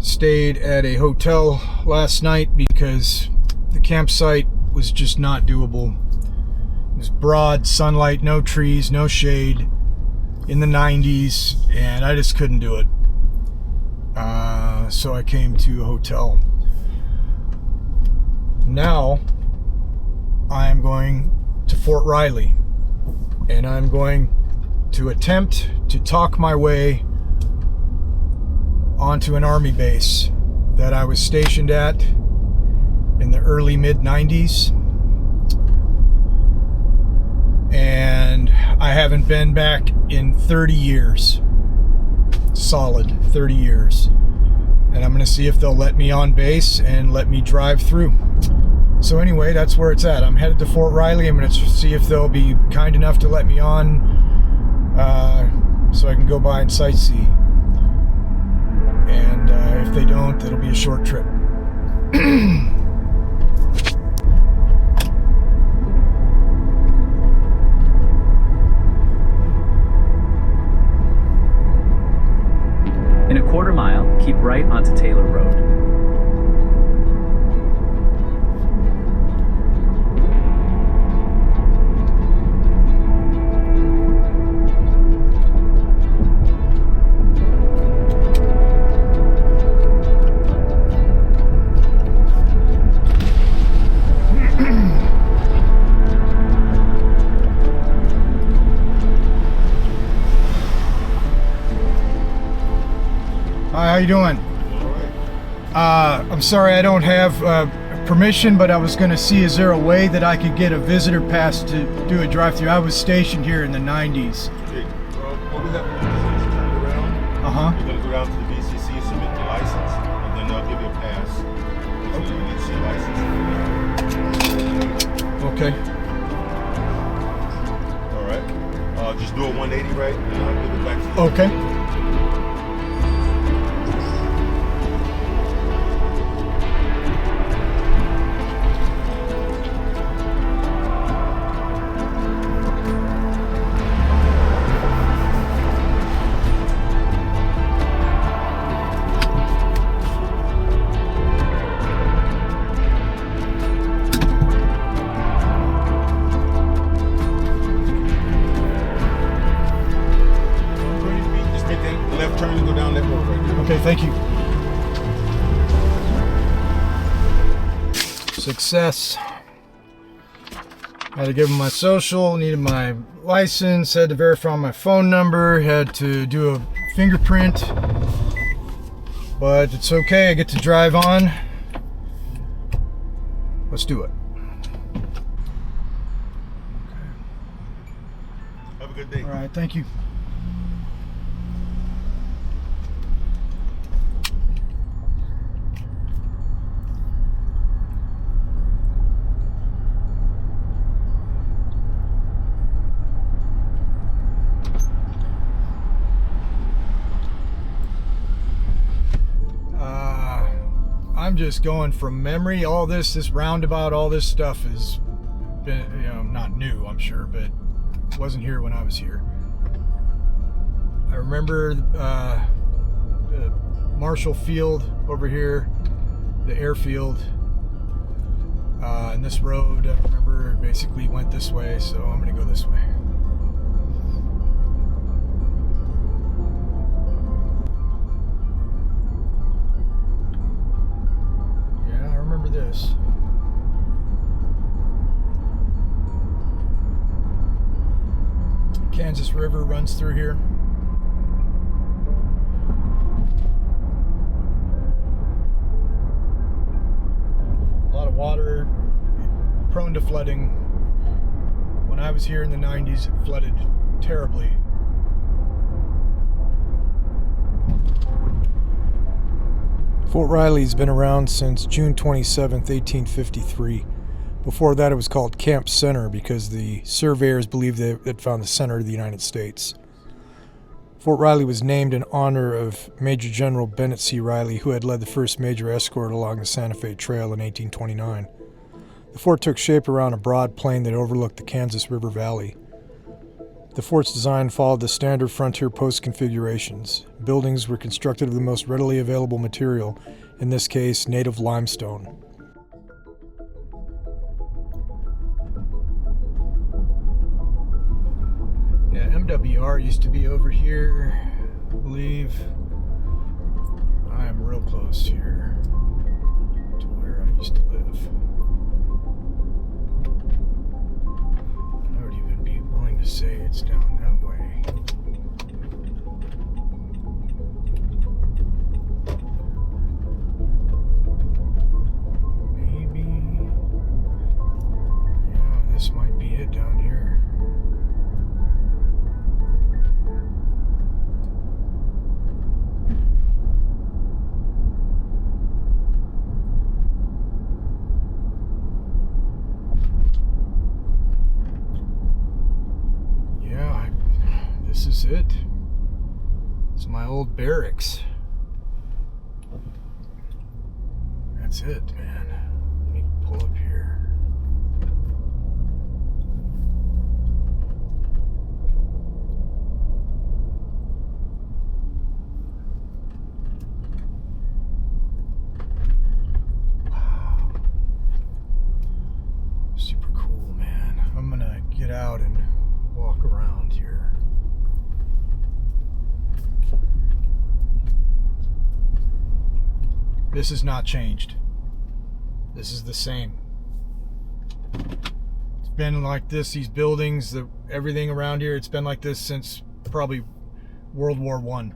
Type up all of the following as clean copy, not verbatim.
Stayed at a hotel last night because the campsite was just not doable. It was broad sunlight, no trees, no shade, in the 90s, and I just couldn't do it. So I came to a hotel. Now I'm going to Fort Riley, and I'm going to attempt to talk my way onto an army base that I was stationed at in the early mid-90s, and I haven't been back in 30 years, solid 30 years, and I'm going to see if they'll let me on base and let me drive through. So anyway, that's where it's at. I'm headed to Fort Riley. I'm going to see if they'll be kind enough to let me on so I can go by and sightsee. And if they don't, it'll be a short trip. In a quarter mile, keep right onto Taylor Road. Hi, how you doing? I'm sorry I don't have permission, but I was going to see, is there a way that I could get a visitor pass to do a drive-through? I was stationed here in the 90s. Okay, what we have to do is turn around. You're going to go down to the BCC, submit your license, and then they'll give you a pass. So you can see your license. Okay. All right. Just do a 180 right, and I'll give it back to you. Okay. Turn and go down that road right there. Okay, thank you. Success. Had to give them my social, needed my license, had to verify my phone number, had to do a fingerprint. But it's okay, I get to drive on. Let's do it. Have a good day. All right, thank you. I'm just going from memory. All this roundabout, all this stuff has been, not new, I'm sure, but wasn't here when I was here. I remember the Marshall Field over here, the airfield, and this road, I remember, basically went this way, so I'm going to go this way. This. Kansas River runs through here. A lot of water, prone to flooding. When I was here in the 90s, it flooded terribly. Fort Riley's been around since June 27th, 1853. Before that, it was called Camp Center because the surveyors believed they had found the center of the United States. Fort Riley was named in honor of Major General Bennett C. Riley, who had led the first major escort along the Santa Fe Trail in 1829. The fort took shape around a broad plain that overlooked the Kansas River Valley. The fort's design followed the standard frontier post configurations. Buildings were constructed of the most readily available material, in this case, native limestone. Yeah, MWR used to be over here, I believe. I am real close here to where I used to live. I would even be willing to say it's down that way. Maybe. Yeah, this might be it down here. This is it. It's my old barracks. That's it, man. Let me pull up here. Wow. Super cool, man. I'm gonna get out and walk around here. This has not changed. This is the same. It's been like this, these buildings, everything around here, it's been like this since probably World War I.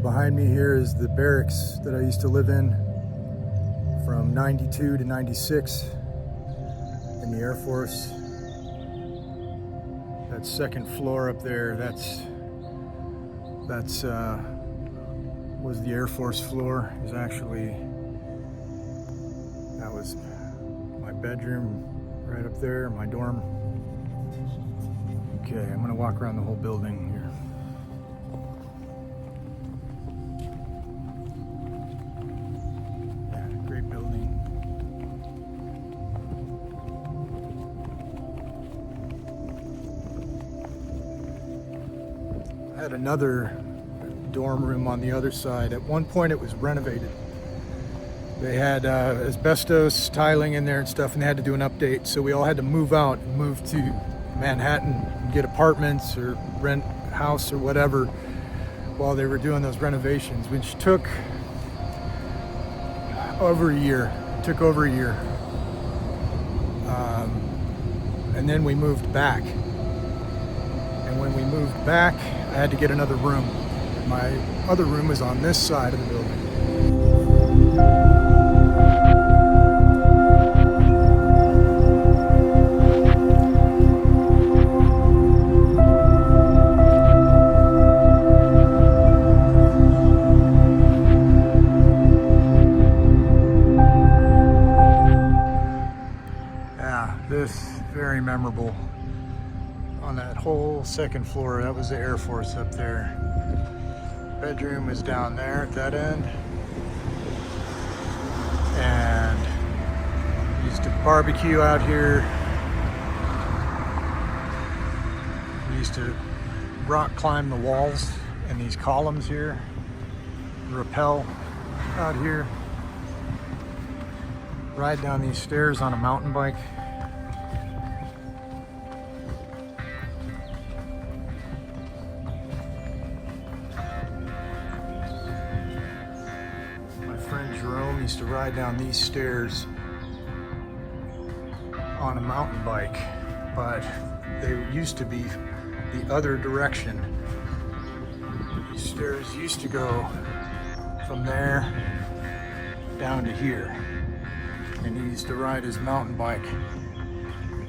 Behind me here is the barracks that I used to live in from 92 to 96 in the Air Force. That second floor up there, that's was the Air Force floor. That was my bedroom right up there, my dorm. Okay, I'm gonna walk around the whole building here. Had another dorm room on the other side. At one point it was renovated. They had asbestos tiling in there and stuff, and they had to do an update, so we all had to move out and move to Manhattan and get apartments or rent a house or whatever while they were doing those renovations, which took over a year. It took over a year. And then we moved back. And when we moved back, I had to get another room. My other room is on this side of the building. Yeah, this very memorable. On that whole second floor, that was the Air Force up there. Bedroom is down there at that end. And we used to barbecue out here. We used to rock climb the walls and these columns here, rappel out here, ride down these stairs on a mountain bike. Used to ride down these stairs on a mountain bike, but they used to be the other direction. These stairs used to go from there down to here, and he used to ride his mountain bike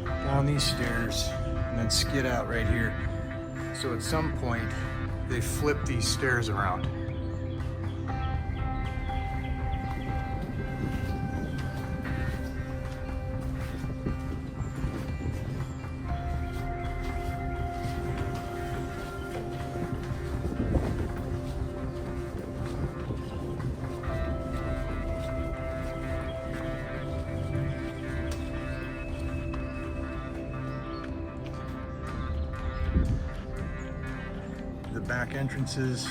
down these stairs and then skid out right here. So at some point, they flip these stairs around. The back entrances,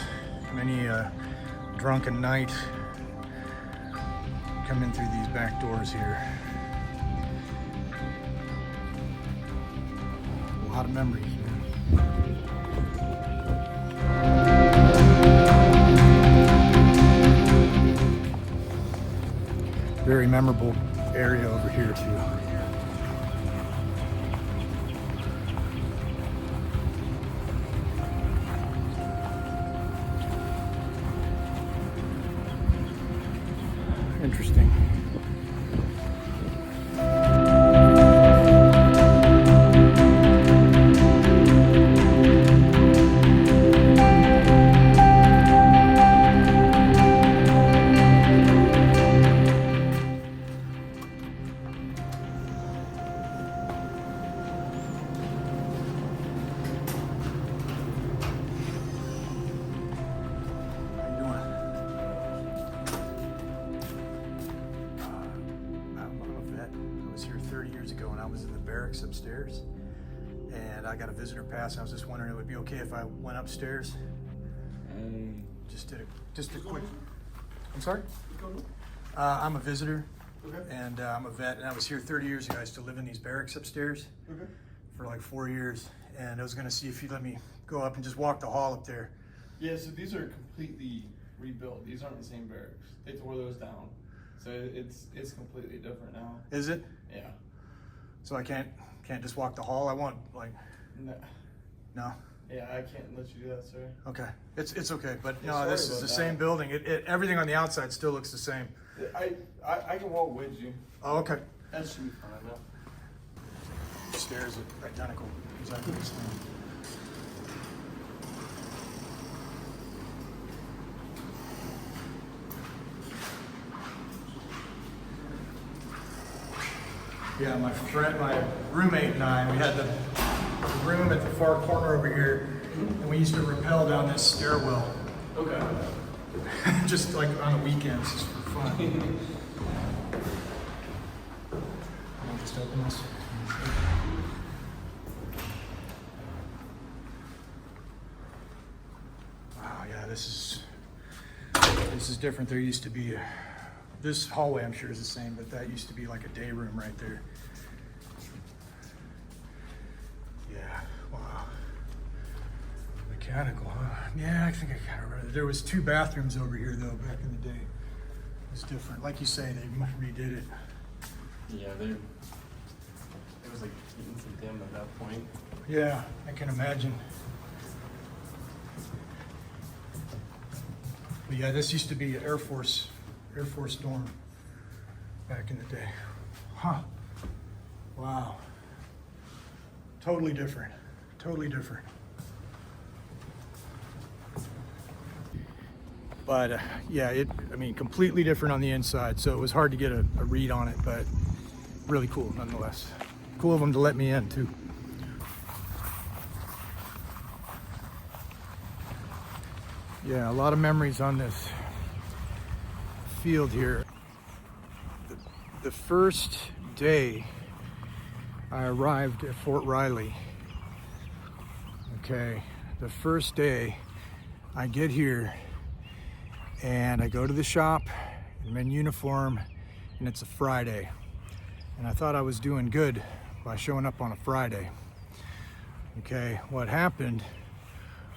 many drunken night come in through these back doors here. A lot of memories, man. Very memorable area over here too. Interesting. Ago when I was in the barracks upstairs, and I got a visitor pass. I was just wondering, it would be okay if I went upstairs. Just a quick. I'm sorry. I'm a visitor, and I'm a vet, and I was here 30 years ago. I used to live in these barracks upstairs for like 4 years, and I was going to see if you'd let me go up and just walk the hall up there. Yeah, so these are completely rebuilt. These aren't the same barracks. They tore those down, so it's completely different now. Is it? Yeah. So I can't just walk the hall. I want like. No. Yeah, I can't let you do that, sir. Okay, it's okay, but Yeah, no, this sorry is the about same that. building. Everything on the outside still looks the same. I can walk with you. Oh, okay. That should be fine now. Stairs are identical, exactly the same. Yeah, my roommate and I, we had the room at the far corner over here, and we used to rappel down this stairwell. Okay. Just like on the weekends, just for fun. I'll just open this. Wow, yeah, this is different. There used to be this hallway, I'm sure, is the same, but that used to be like a day room right there. Yeah, wow. Mechanical, huh? Yeah, I think I kind of remember. There was 2 bathrooms over here, though, back in the day. It was different. Like you say, they redid it. Yeah, it was like getting some dim at that point. Yeah, I can imagine. But yeah, this used to be Air Force dorm back in the day. Huh. Wow. Totally different. Totally different. But yeah, I mean, completely different on the inside. So it was hard to get a read on it, but really cool nonetheless. Cool of them to let me in too. Yeah, a lot of memories on this field here. The first day I arrived at Fort Riley, okay, the first day I get here and I go to the shop, I'm in uniform, and it's a Friday. And I thought I was doing good by showing up on a Friday. Okay, what happened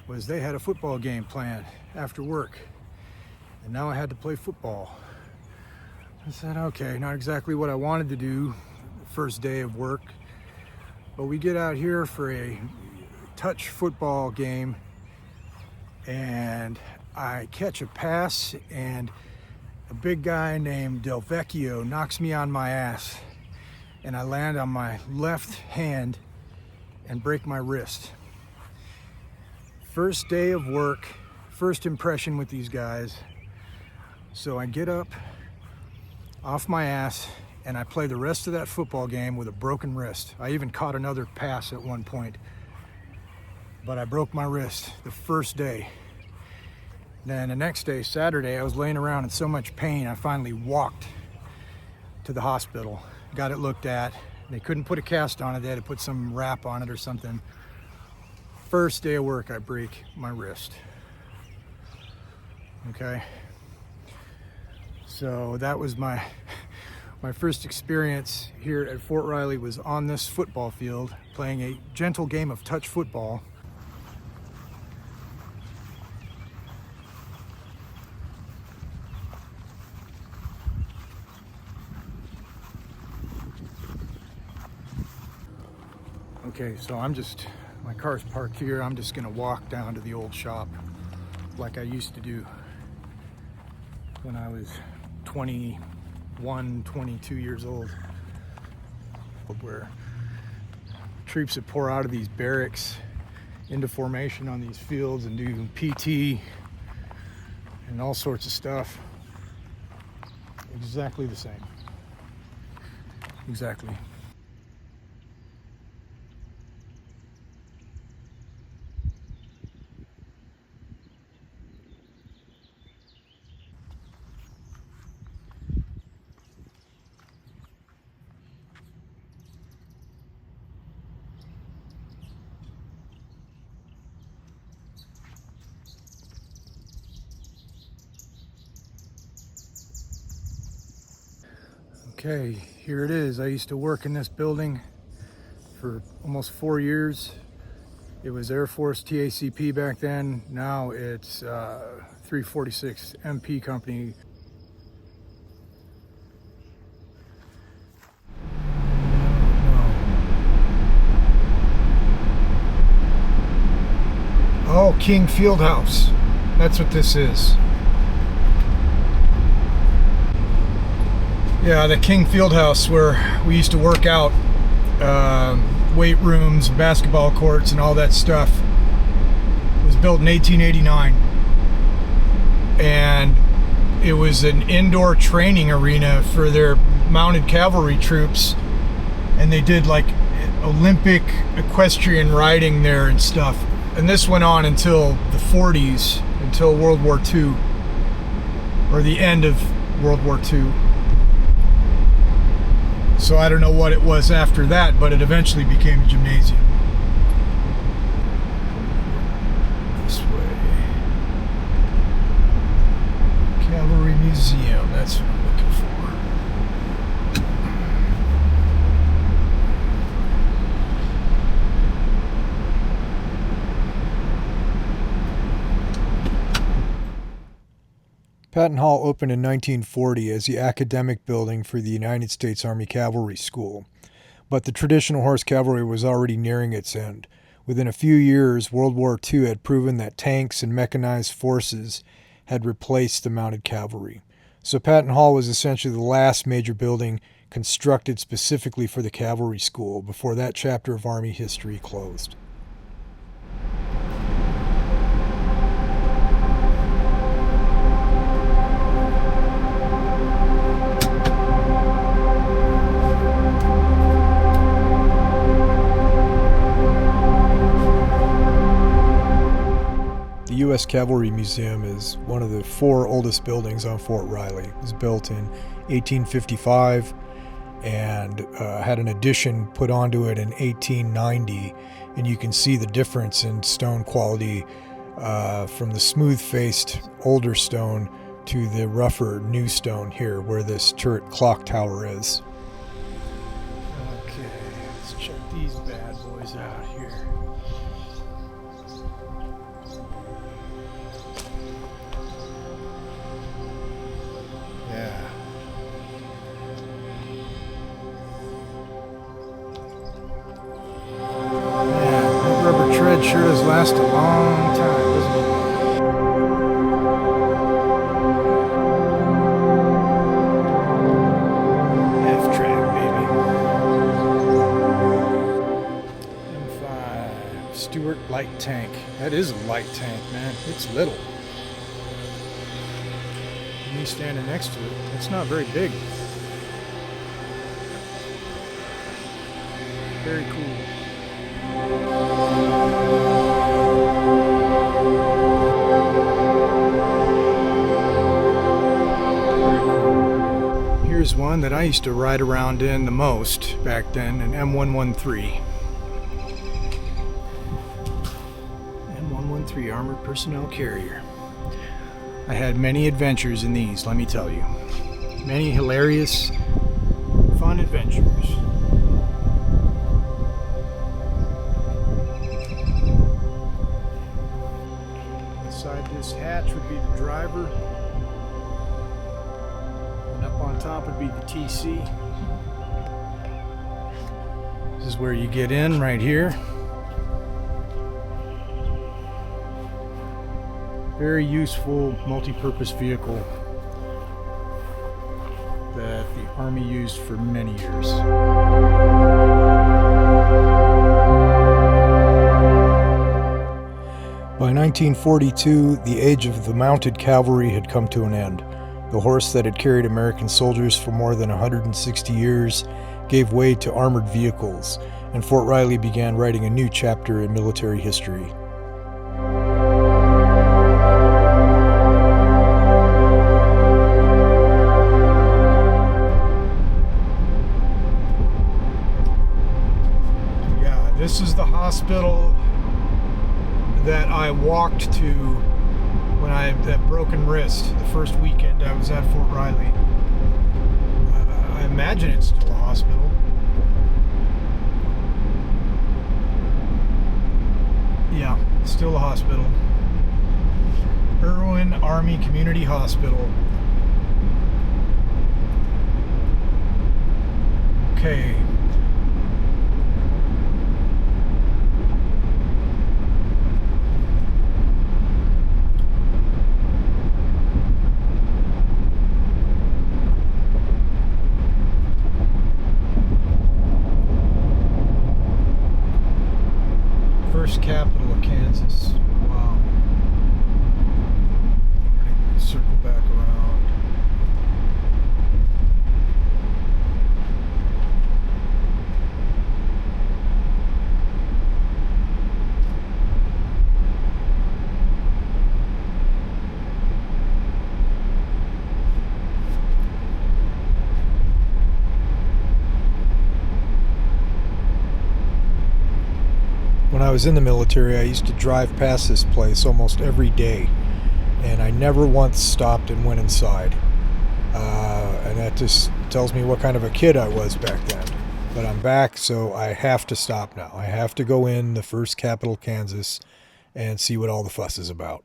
was they had a football game planned after work, and now I had to play football. I said, okay, not exactly what I wanted to do the first day of work, but we get out here for a touch football game, and I catch a pass, and a big guy named Del Vecchio knocks me on my ass, and I land on my left hand, and break my wrist. First day of work, first impression with these guys. So I get up off my ass and I play the rest of that football game with a broken wrist. I even caught another pass at one point, but I broke my wrist the first day. Then the next day, Saturday, I was laying around in so much pain, I finally walked to the hospital, got it looked at. They couldn't put a cast on it, they had to put some wrap on it or something. First day of work, I break my wrist. Okay? So that was my first experience here at Fort Riley, was on this football field playing a gentle game of touch football. Okay, so my car's parked here. I'm just gonna walk down to the old shop like I used to do when I was 21, 22 years old, where troops would pour out of these barracks into formation on these fields and do PT and all sorts of stuff. Exactly the same. Exactly. Okay, here it is. I used to work in this building for almost 4 years. It was Air Force TACP back then. Now it's 346 MP Company. Oh, King Fieldhouse. That's what this is. Yeah, the King Fieldhouse, where we used to work out, weight rooms, basketball courts, and all that stuff. It was built in 1889, and it was an indoor training arena for their mounted cavalry troops, and they did like Olympic equestrian riding there and stuff. And this went on until the 40s, until World War II, or the end of World War II. So I don't know what it was after that, but it eventually became a gymnasium. This way. Cavalry Museum, that's what I'm looking for. Patton Hall opened in 1940 as the academic building for the United States Army Cavalry School, but the traditional horse cavalry was already nearing its end. Within a few years, World War II had proven that tanks and mechanized forces had replaced the mounted cavalry. So Patton Hall was essentially the last major building constructed specifically for the cavalry school before that chapter of Army history closed. The U.S. Cavalry Museum is one of the 4 oldest buildings on Fort Riley. It was built in 1855 and had an addition put onto it in 1890, and you can see the difference in stone quality from the smooth-faced older stone to the rougher new stone here where this turret clock tower is. Okay, let's check these bad boys out here. Yeah. Man, that rubber tread sure does last a long time, doesn't it? F-track, baby. M5. light tank. That is a light tank, man. It's little. Me standing next to it, it's not very big. Very cool. Here's one that I used to ride around in the most back then, an M113. M113 Armored Personnel Carrier. I had many adventures in these, let me tell you. Many hilarious, fun adventures. Inside this hatch would be the driver. And up on top would be the TC. This is where you get in, right here. Very useful multi-purpose vehicle that the Army used for many years. By 1942, the age of the mounted cavalry had come to an end. The horse that had carried American soldiers for more than 160 years gave way to armored vehicles, and Fort Riley began writing a new chapter in military history. This is the hospital that I walked to when I had that broken wrist the first weekend I was at Fort Riley. I imagine it's still a hospital. Yeah, still a hospital. Irwin Army Community Hospital. Okay. First capital of Kansas. Wow. I'm gonna circle back around. When I was in the military, I used to drive past this place almost every day, and I never once stopped and went inside. And that just tells me what kind of a kid I was back then. But I'm back, so I have to stop now. I have to go in the first capital, Kansas, and see what all the fuss is about.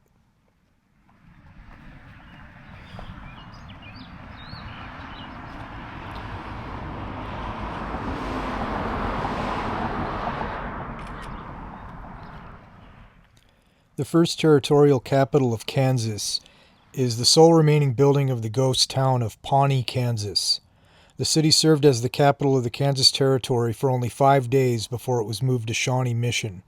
The first territorial capital of Kansas is the sole remaining building of the ghost town of Pawnee, Kansas. The city served as the capital of the Kansas Territory for only 5 days before it was moved to Shawnee Mission.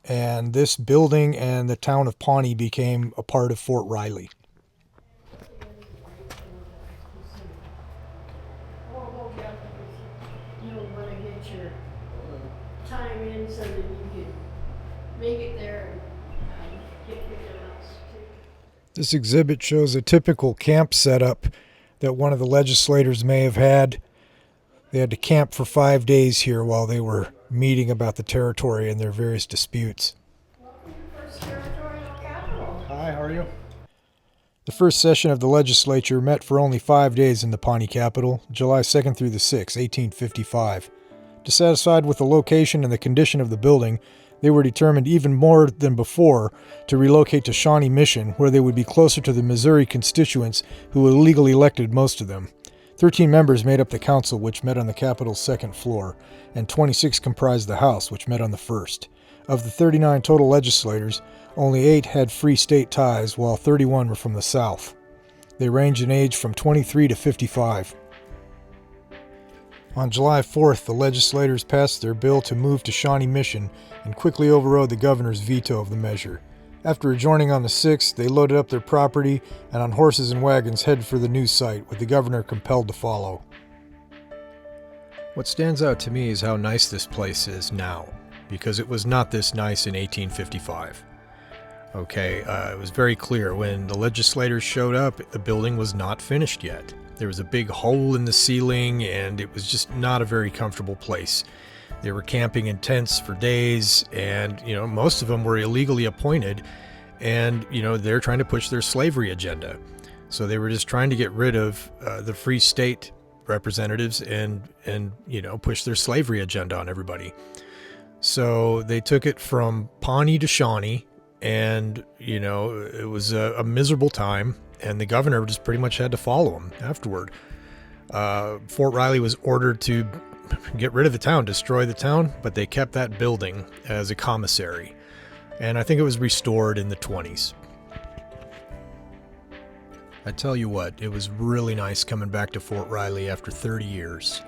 And this building and the town of Pawnee became a part of Fort Riley. You don't want to get your time in so that you can make it there and get your house too. This exhibit shows a typical camp setup that one of the legislators may have had. They had to camp for 5 days here while they were meeting about the territory and their various disputes. Welcome to First Territorial Capital. Hi, how are you? The first session of the legislature met for only 5 days in the Pawnee capital, July 2nd through the 6th, 1855. Dissatisfied with the location and the condition of the building, they were determined even more than before to relocate to Shawnee Mission, where they would be closer to the Missouri constituents who illegally elected most of them. 13 members made up the council, which met on the Capitol's second floor, and 26 comprised the House, which met on the first. Of the 39 total legislators, only 8 had free state ties, while 31 were from the South. They ranged in age from 23 to 55. On July 4th, the legislators passed their bill to move to Shawnee Mission and quickly overrode the governor's veto of the measure. After adjourning on the 6th, they loaded up their property and on horses and wagons headed for the new site, with the governor compelled to follow. What stands out to me is how nice this place is now, because it was not this nice in 1855. Okay, it was very clear when the legislators showed up, the building was not finished yet. There was a big hole in the ceiling, and it was just not a very comfortable place. They were camping in tents for days, and, most of them were illegally appointed, and, they're trying to push their slavery agenda. So they were just trying to get rid of the Free State representatives and push their slavery agenda on everybody. So they took it from Pawnee to Shawnee, and, it was a miserable time, and the governor just pretty much had to follow him afterward. Fort Riley was ordered to get rid of the town, destroy the town, but they kept that building as a commissary. And I think it was restored in the 20s. I tell you what, it was really nice coming back to Fort Riley after 30 years.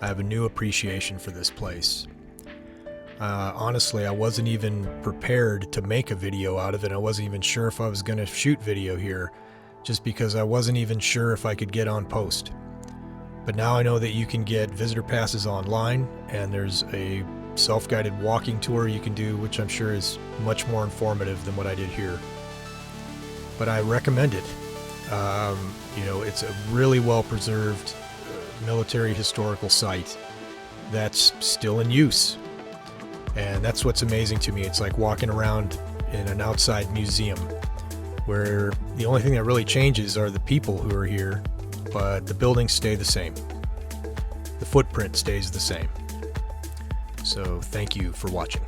I have a new appreciation for this place. Honestly, I wasn't even prepared to make a video out of it. I wasn't even sure if I was going to shoot video here, just because I wasn't even sure if I could get on post. But now I know that you can get visitor passes online, and there's a self-guided walking tour you can do, which I'm sure is much more informative than what I did here. But I recommend it. It's a really well-preserved military historical site that's still in use. And that's what's amazing to me. It's like walking around in an outside museum where the only thing that really changes are the people who are here, but the buildings stay the same. The footprint stays the same. So thank you for watching.